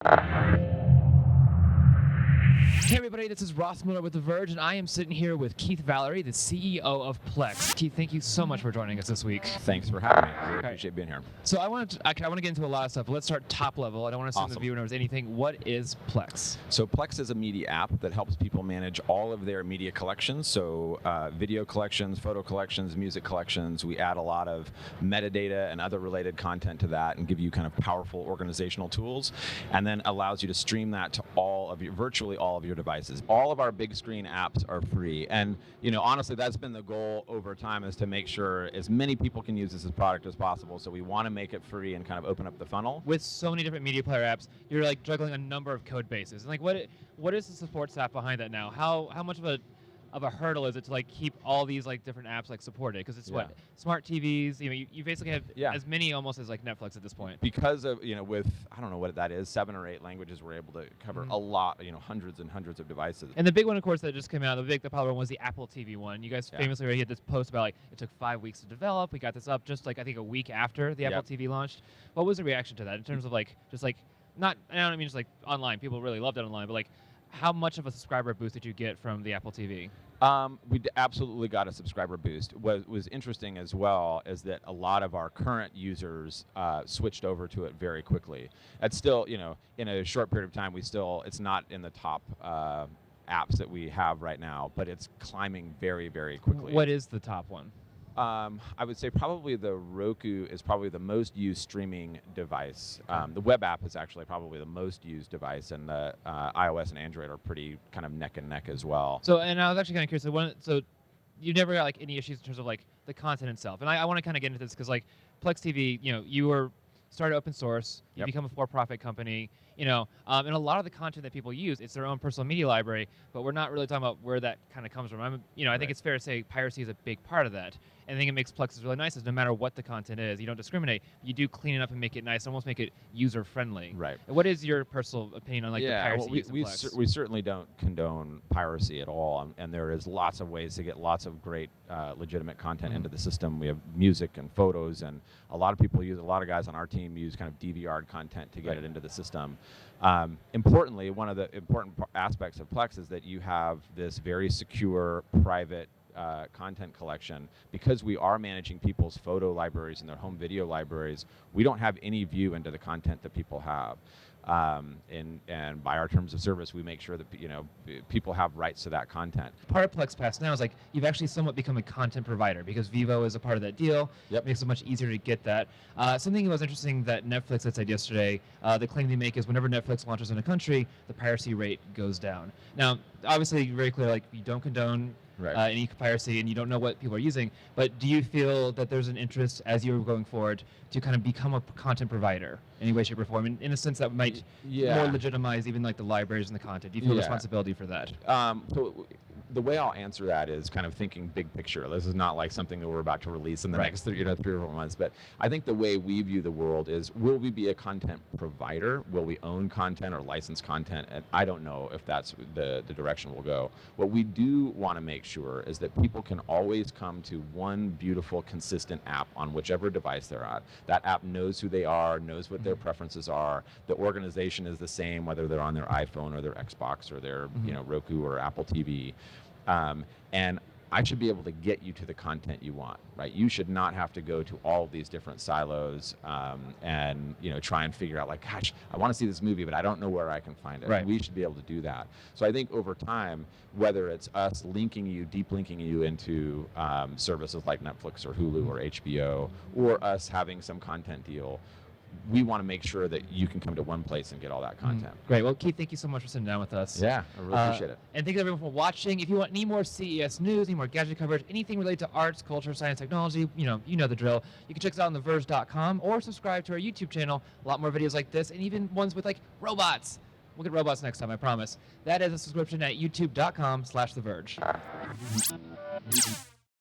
Hey everybody, this is Ross Miller with The Verge, and I am sitting here with Keith Valory, the CEO of Plex. Keith, thank you so much for joining us this week. Thanks for having me. I really appreciate being here. So I want to get into a lot of stuff, but let's start top level. I don't want to assume the viewer knows anything. What is Plex? So Plex is a media app that helps people manage all of their media collections. So video collections, photo collections, music collections. We add a lot of metadata and other related content to that and give you kind of powerful organizational tools, and then allows you to stream that to virtually all of your devices. All of our big screen apps are free, and honestly, that's been the goal over time, is to make sure as many people can use this as product as possible. So we want to make it free and kind of open up the funnel. With so many different media player apps, you're like juggling a number of code bases. And what is the support staff behind that now? How much of a hurdle is it to keep all these different apps supported? Because it's what smart TVs. You basically have as many almost as Netflix at this point. Because of with I don't know what that is, 7 or 8 languages, we're able to cover a lot, hundreds and hundreds of devices. And the big one, of course, that just came out, the popular one was the Apple TV one. You guys famously already had this post about it took 5 weeks to develop. We got this up just I think a week after the Apple TV launched. What was the reaction to that in terms of not, I don't mean just online, people really loved it online, but how much of a subscriber boost did you get from the Apple TV? We absolutely got a subscriber boost. What was interesting as well is that a lot of our current users switched over to it very quickly. It's still, in a short period of time, it's not in the top apps that we have right now, but it's climbing very, very quickly. What is the top one? I would say probably the Roku is probably the most used streaming device. The web app is actually probably the most used device, and the iOS and Android are pretty kind of neck and neck as well. So, and I was actually kind of curious. So you never got any issues in terms of the content itself. And I want to kind of get into this because Plex TV, you were started open source. You become a for-profit company. And a lot of the content that people use, it's their own personal media library, but we're not really talking about where that kind of comes from. I think it's fair to say piracy is a big part of that. And I think it makes Plex really nice is no matter what the content is, you don't discriminate. You do clean it up and make it nice, almost make it user-friendly. Right. What is your personal opinion on the piracy use of Plex? We certainly don't condone piracy at all, and there is lots of ways to get lots of great legitimate content into the system. We have music and photos, and a lot of guys on our team use kind of DVR'd content to get it into the system. Importantly, one of the important aspects of Plex is that you have this very secure, private content collection. Because we are managing people's photo libraries and their home video libraries, we don't have any view into the content that people have. And by our terms of service, we make sure that people have rights to that content. Part of Plex Pass now is you've actually somewhat become a content provider because Vivo is a part of that deal. Yep. Makes it much easier to get that. Something that was interesting that Netflix had said yesterday, the claim they make is whenever Netflix launches in a country, the piracy rate goes down. Now, obviously, very clear, you don't condone any piracy, and you don't know what people are using. But do you feel that there's an interest as you're going forward to kind of become a content provider in any way, shape, or form, in a sense that might more legitimize even the libraries and the content? Do you feel responsibility for that? So the way I'll answer that is kind of thinking big picture. This is not something that we're about to release in the next 3 or 4 months. But I think the way we view the world is, will we be a content provider? Will we own content or license content? And I don't know if that's the direction we'll go. What we do want to make sure is that people can always come to one beautiful, consistent app on whichever device they're on. That app knows who they are, knows what their preferences are. The organization is the same, whether they're on their iPhone or their Xbox or their Roku or Apple TV. And I should be able to get you to the content you want, right? You should not have to go to all of these different silos and try and figure out gosh, I want to see this movie, but I don't know where I can find it. Right. We should be able to do that. So I think over time, whether it's us deep linking you into services like Netflix or Hulu or HBO, or us having some content deal, we want to make sure that you can come to one place and get all that content. Great. Well, Keith, thank you so much for sitting down with us. Yeah, I really appreciate it. And thank you everyone for watching. If you want any more CES news, any more gadget coverage, anything related to arts, culture, science, technology, you know the drill. You can check us out on theverge.com or subscribe to our YouTube channel. A lot more videos like this, and even ones with robots. We'll get robots next time, I promise. That is a subscription at youtube.com/theverge.